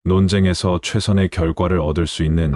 논쟁에서 최선의 결과를 얻을 수 있는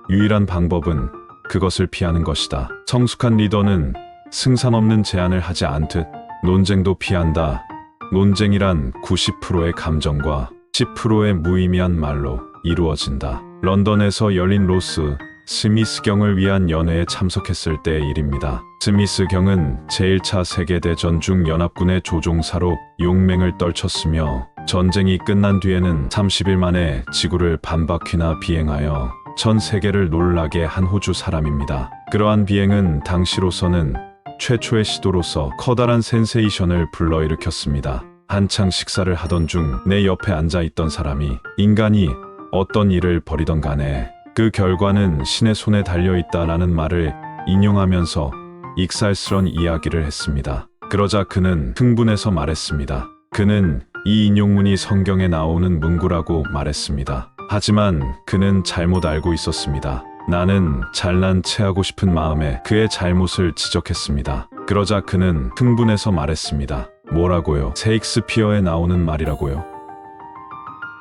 유일한 방법은 그것을 피하는 것이다. 성숙한 리더는 승산 없는 제안을 하지 않듯 논쟁도 피한다. 논쟁이란 90%의 감정과 10%의 무의미한 말로 이루어진다. 런던에서 열린 로스 스미스 경을 위한 연회에 참석했을 때의 일입니다. 스미스 경은 제1차 세계대전 중 연합군의 조종사로 용맹을 떨쳤으며 전쟁이 끝난 뒤에는 30일 만에 지구를 반바퀴나 비행하여 전 세계를 놀라게 한 호주 사람입니다. 그러한 비행은 당시로서는 최초의 시도로서 커다란 센세이션을 불러일으켰습니다. 한창 식사를 하던 중 내 옆에 앉아있던 사람이 인간이 어떤 일을 벌이던 간에 그 결과는 신의 손에 달려있다라는 말을 인용하면서 익살스런 이야기를 했습니다. 그러자 그는 흥분해서 말했습니다. 그는 이 인용문이 성경에 나오는 문구라고 말했습니다. 하지만 그는 잘못 알고 있었습니다. 나는 잘난 체하고 싶은 마음에 그의 잘못을 지적했습니다. 그러자 그는 흥분해서 말했습니다. 뭐라고요? 셰익스피어에 나오는 말이라고요?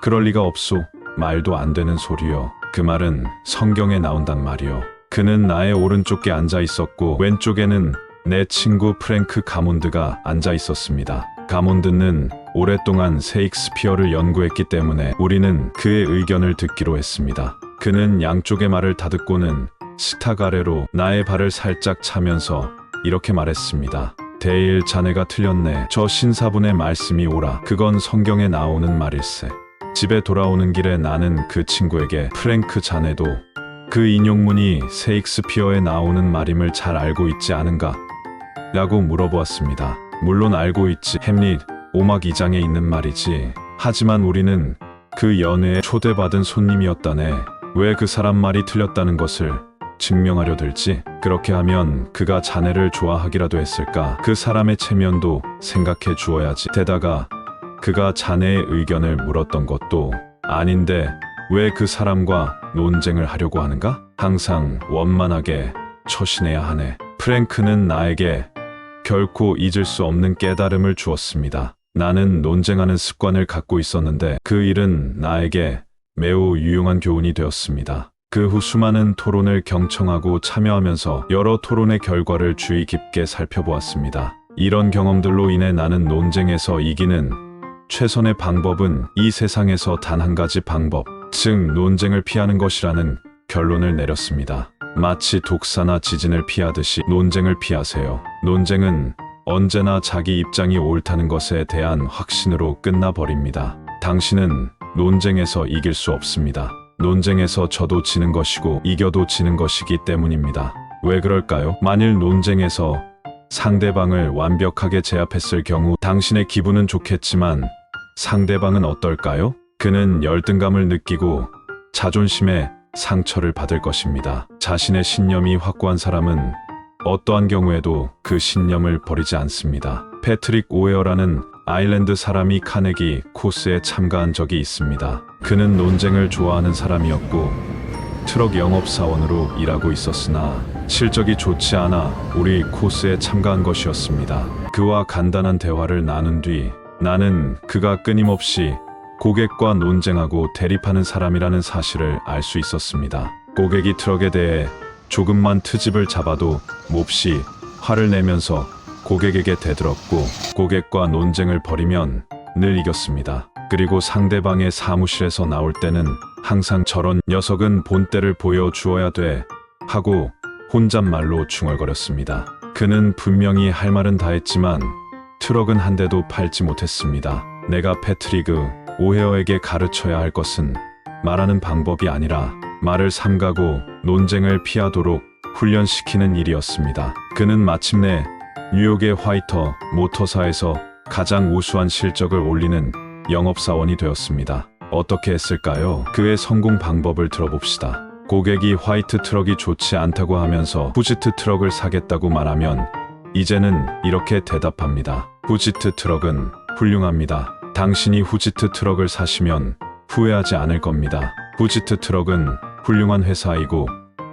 그럴 리가 없소. 말도 안 되는 소리요. 그 말은 성경에 나온단 말이요. 그는 나의 오른쪽에 앉아 있었고 왼쪽에는 내 친구 프랭크 가몬드가 앉아 있었습니다. 가몬드는 오랫동안 셰익스피어를 연구했기 때문에 우리는 그의 의견을 듣기로 했습니다. 그는 양쪽의 말을 다 듣고는 식탁 아래로 나의 발을 살짝 차면서 이렇게 말했습니다. 데일, 자네가 틀렸네. 저 신사분의 말씀이 옳아. 그건 성경에 나오는 말일세. 집에 돌아오는 길에 나는 그 친구에게 프랭크, 자네도 그 인용문이 셰익스피어에 나오는 말임을 잘 알고 있지 않은가? 라고 물어보았습니다. 물론 알고 있지. 햄릿 5막 2장에 있는 말이지. 하지만 우리는 그 연회에 초대받은 손님이었다네. 왜 그 사람 말이 틀렸다는 것을 증명하려 들지? 그렇게 하면 그가 자네를 좋아하기라도 했을까? 그 사람의 체면도 생각해 주어야지. 게다가 그가 자네의 의견을 물었던 것도 아닌데 왜 그 사람과 논쟁을 하려고 하는가? 항상 원만하게 처신해야 하네. 프랭크는 나에게 결코 잊을 수 없는 깨달음을 주었습니다. 나는 논쟁하는 습관을 갖고 있었는데 그 일은 나에게 매우 유용한 교훈이 되었습니다. 그 후 수많은 토론을 경청하고 참여하면서 여러 토론의 결과를 주의 깊게 살펴보았습니다. 이런 경험들로 인해 나는 논쟁에서 이기는 최선의 방법은 이 세상에서 단 한 가지 방법, 즉 논쟁을 피하는 것이라는 결론을 내렸습니다. 마치 독사나 지진을 피하듯이 논쟁을 피하세요. 논쟁은 언제나 자기 입장이 옳다는 것에 대한 확신으로 끝나버립니다. 당신은 논쟁에서 이길 수 없습니다. 논쟁에서 져도 지는 것이고 이겨도 지는 것이기 때문입니다. 왜 그럴까요? 만일 논쟁에서 상대방을 완벽하게 제압했을 경우 당신의 기분은 좋겠지만 상대방은 어떨까요? 그는 열등감을 느끼고 자존심에 상처를 받을 것입니다. 자신의 신념이 확고한 사람은 어떠한 경우에도 그 신념을 버리지 않습니다. 패트릭 오웨어라는 아일랜드 사람이 카네기 코스에 참가한 적이 있습니다. 그는 논쟁을 좋아하는 사람이었고 트럭 영업사원으로 일하고 있었으나 실적이 좋지 않아 우리 코스에 참가한 것이었습니다. 그와 간단한 대화를 나눈 뒤 나는 그가 끊임없이 고객과 논쟁하고 대립하는 사람이라는 사실을 알 수 있었습니다. 고객이 트럭에 대해 조금만 트집을 잡아도 몹시 화를 내면서 고객에게 대들었고 고객과 논쟁을 벌이면 늘 이겼습니다. 그리고 상대방의 사무실에서 나올 때는 항상 저런 녀석은 본때를 보여주어야 돼 하고 혼잣말로 중얼거렸습니다. 그는 분명히 할 말은 다 했지만 트럭은 한 대도 팔지 못했습니다. 내가 패트리그 오헤어에게 가르쳐야 할 것은 말하는 방법이 아니라 말을 삼가고 논쟁을 피하도록 훈련시키는 일이었습니다. 그는 마침내 뉴욕의 화이터 모터사에서 가장 우수한 실적을 올리는 영업사원이 되었습니다. 어떻게 했을까요? 그의 성공 방법을 들어봅시다. 고객이 화이트 트럭이 좋지 않다고 하면서 후지트 트럭을 사겠다고 말하면 이제는 이렇게 대답합니다. 후지트 트럭은 훌륭합니다. 당신이 후지트 트럭을 사시면 후회하지 않을 겁니다. 후지트 트럭은 훌륭한 회사이고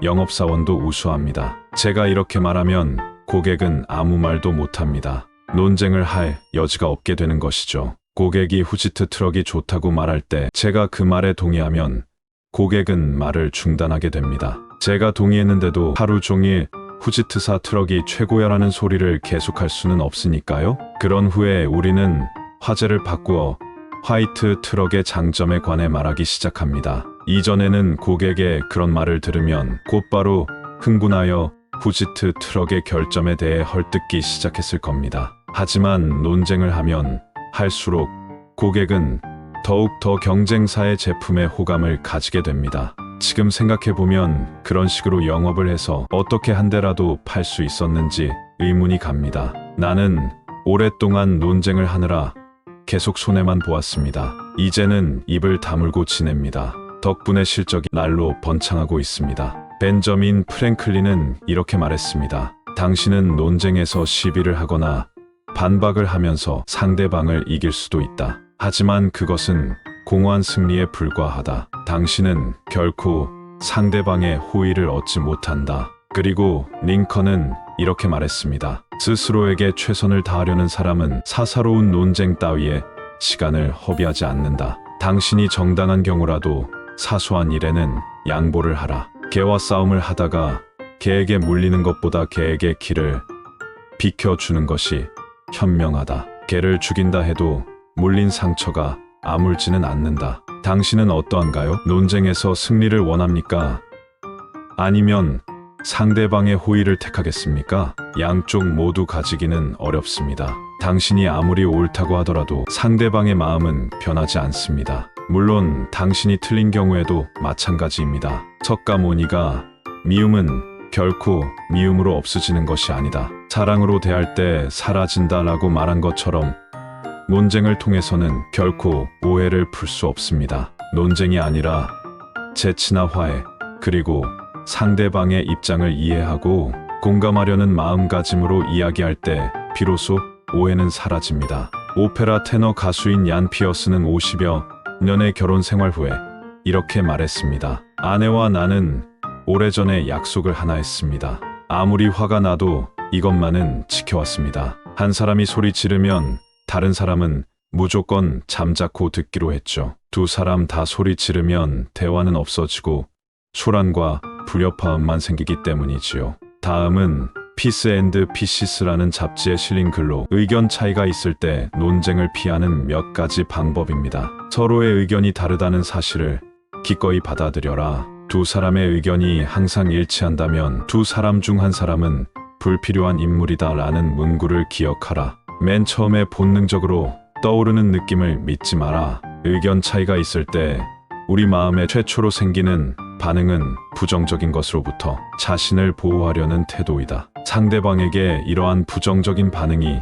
영업사원도 우수합니다. 제가 이렇게 말하면 고객은 아무 말도 못합니다. 논쟁을 할 여지가 없게 되는 것이죠. 고객이 후지트 트럭이 좋다고 말할 때 제가 그 말에 동의하면 고객은 말을 중단하게 됩니다. 제가 동의했는데도 하루 종일 후지트사 트럭이 최고야라는 소리를 계속할 수는 없으니까요. 그런 후에 우리는 화제를 바꾸어 화이트 트럭의 장점에 관해 말하기 시작합니다. 이전에는 고객의 그런 말을 들으면 곧바로 흥분하여 후지트 트럭의 결점에 대해 헐뜯기 시작했을 겁니다. 하지만 논쟁을 하면 할수록 고객은 더욱 더 경쟁사의 제품에 호감을 가지게 됩니다. 지금 생각해보면 그런 식으로 영업을 해서 어떻게 한 대라도 팔 수 있었는지 의문이 갑니다. 나는 오랫동안 논쟁을 하느라 계속 손해만 보았습니다. 이제는 입을 다물고 지냅니다. 덕분에 실적이 날로 번창하고 있습니다. 벤저민 프랭클린은 이렇게 말했습니다. 당신은 논쟁에서 시비를 하거나 반박을 하면서 상대방을 이길 수도 있다. 하지만 그것은 공허한 승리에 불과하다. 당신은 결코 상대방의 호의를 얻지 못한다. 그리고 링컨은 이렇게 말했습니다. 스스로에게 최선을 다하려는 사람은 사사로운 논쟁 따위에 시간을 허비하지 않는다. 당신이 정당한 경우라도 사소한 일에는 양보를 하라. 개와 싸움을 하다가 개에게 물리는 것보다 개에게 길을 비켜주는 것이 현명하다. 개를 죽인다 해도 물린 상처가 아물지는 않는다. 당신은 어떠한가요? 논쟁에서 승리를 원합니까? 아니면 상대방의 호의를 택하겠습니까? 양쪽 모두 가지기는 어렵습니다. 당신이 아무리 옳다고 하더라도 상대방의 마음은 변하지 않습니다. 물론 당신이 틀린 경우에도 마찬가지입니다. 석가모니가 미움은 결코 미움으로 없어지는 것이 아니다. 사랑으로 대할 때 사라진다라고 말한 것처럼 논쟁을 통해서는 결코 오해를 풀 수 없습니다. 논쟁이 아니라 재치나 화해, 그리고 상대방의 입장을 이해하고 공감하려는 마음가짐으로 이야기할 때 비로소 오해는 사라집니다. 오페라 테너 가수인 얀 피어스는 50여 년의 결혼 생활 후에 이렇게 말했습니다. 아내와 나는 오래전에 약속을 하나 했습니다. 아무리 화가 나도 이것만은 지켜왔습니다. 한 사람이 소리 지르면 다른 사람은 무조건 잠자코 듣기로 했죠. 두 사람 다 소리 지르면 대화는 없어지고 소란과 불협화음만 생기기 때문이지요. 다음은 피스 앤드 피시스라는 잡지에 실린 글로 의견 차이가 있을 때 논쟁을 피하는 몇 가지 방법입니다. 서로의 의견이 다르다는 사실을 기꺼이 받아들여라. 두 사람의 의견이 항상 일치한다면 두 사람 중 한 사람은 불필요한 인물이다 라는 문구를 기억하라. 맨 처음에 본능적으로 떠오르는 느낌을 믿지 마라. 의견 차이가 있을 때 우리 마음에 최초로 생기는 반응은 부정적인 것으로부터 자신을 보호하려는 태도이다. 상대방에게 이러한 부정적인 반응이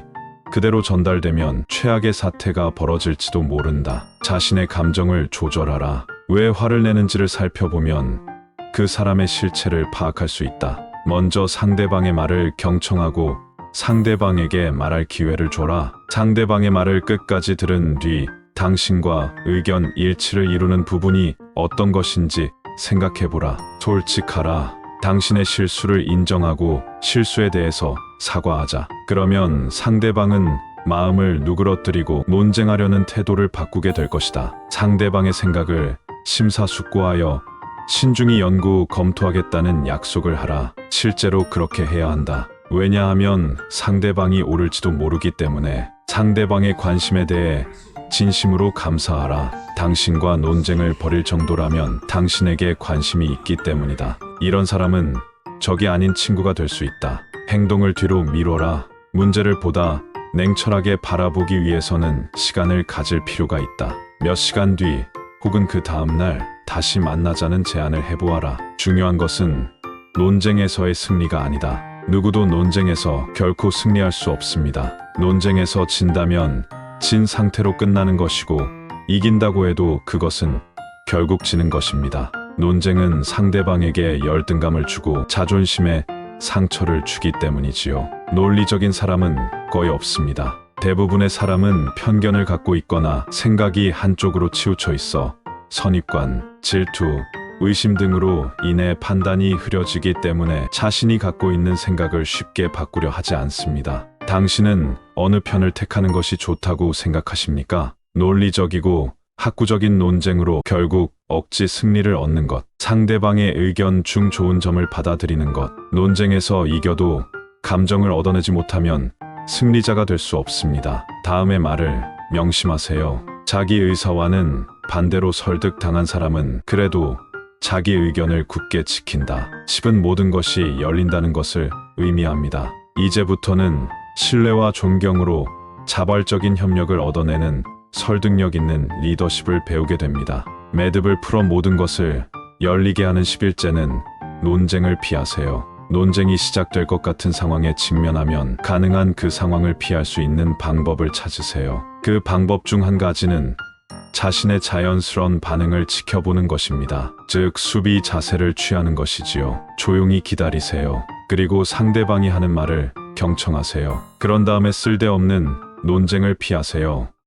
그대로 전달되면 최악의 사태가 벌어질지도 모른다. 자신의 감정을 조절하라. 왜 화를 내는지를 살펴보면 그 사람의 실체를 파악할 수 있다. 먼저 상대방의 말을 경청하고 상대방에게 말할 기회를 줘라. 상대방의 말을 끝까지 들은 뒤 당신과 의견 일치를 이루는 부분이 어떤 것인지 생각해보라. 솔직하라. 당신의 실수를 인정하고 실수에 대해서 사과하자. 그러면 상대방은 마음을 누그러뜨리고 논쟁하려는 태도를 바꾸게 될 것이다. 상대방의 생각을 심사숙고하여 신중히 연구 검토하겠다는 약속을 하라. 실제로 그렇게 해야 한다. 왜냐하면 상대방이 옳을지도 모르기 때문에. 상대방의 관심에 대해 진심으로 감사하라. 당신과 논쟁을 벌일 정도라면 당신에게 관심이 있기 때문이다. 이런 사람은 적이 아닌 친구가 될 수 있다. 행동을 뒤로 미뤄라. 문제를 보다 냉철하게 바라보기 위해서는 시간을 가질 필요가 있다. 몇 시간 뒤 혹은 그 다음날 다시 만나자는 제안을 해보아라. 중요한 것은 논쟁에서의 승리가 아니다. 누구도 논쟁에서 결코 승리할 수 없습니다. 논쟁에서 진다면 진 상태로 끝나는 것이고 이긴다고 해도 그것은 결국 지는 것입니다. 논쟁은 상대방에게 열등감을 주고 자존심에 상처를 주기 때문이지요. 논리적인 사람은 거의 없습니다. 대부분의 사람은 편견을 갖고 있거나 생각이 한쪽으로 치우쳐 있어 선입관, 질투, 의심 등으로 인해 판단이 흐려지기 때문에 자신이 갖고 있는 생각을 쉽게 바꾸려 하지 않습니다. 당신은 어느 편을 택하는 것이 좋다고 생각하십니까? 논리적이고 학구적인 논쟁으로 결국 억지 승리를 얻는 것, 상대방의 의견 중 좋은 점을 받아들이는 것, 논쟁에서 이겨도 감정을 얻어내지 못하면 승리자가 될 수 없습니다. 다음의 말을 명심하세요. 자기 의사와는 반대로 설득당한 사람은 그래도 자기 의견을 굳게 지킨다. 10은 모든 것이 열린다는 것을 의미합니다. 이제부터는 신뢰와 존경으로 자발적인 협력을 얻어내는 설득력 있는 리더십을 배우게 됩니다. 매듭을 풀어 모든 것을 열리게 하는 11제는 논쟁을 피하세요. 논쟁이 시작될 것 같은 상황에 직면하면 가능한 그 상황을 피할 수 있는 방법을 찾으세요. 그 방법 중 한 가지는 자신의 자연스러운 반응을 지켜보는 것입니다. 즉, 수비 자세를 취하는 것이지요. 조용히 기다리세요. 그리고 상대방이 하는 말을 경청하세요. 그런 다음에 쓸데없는 논쟁을 피하세요.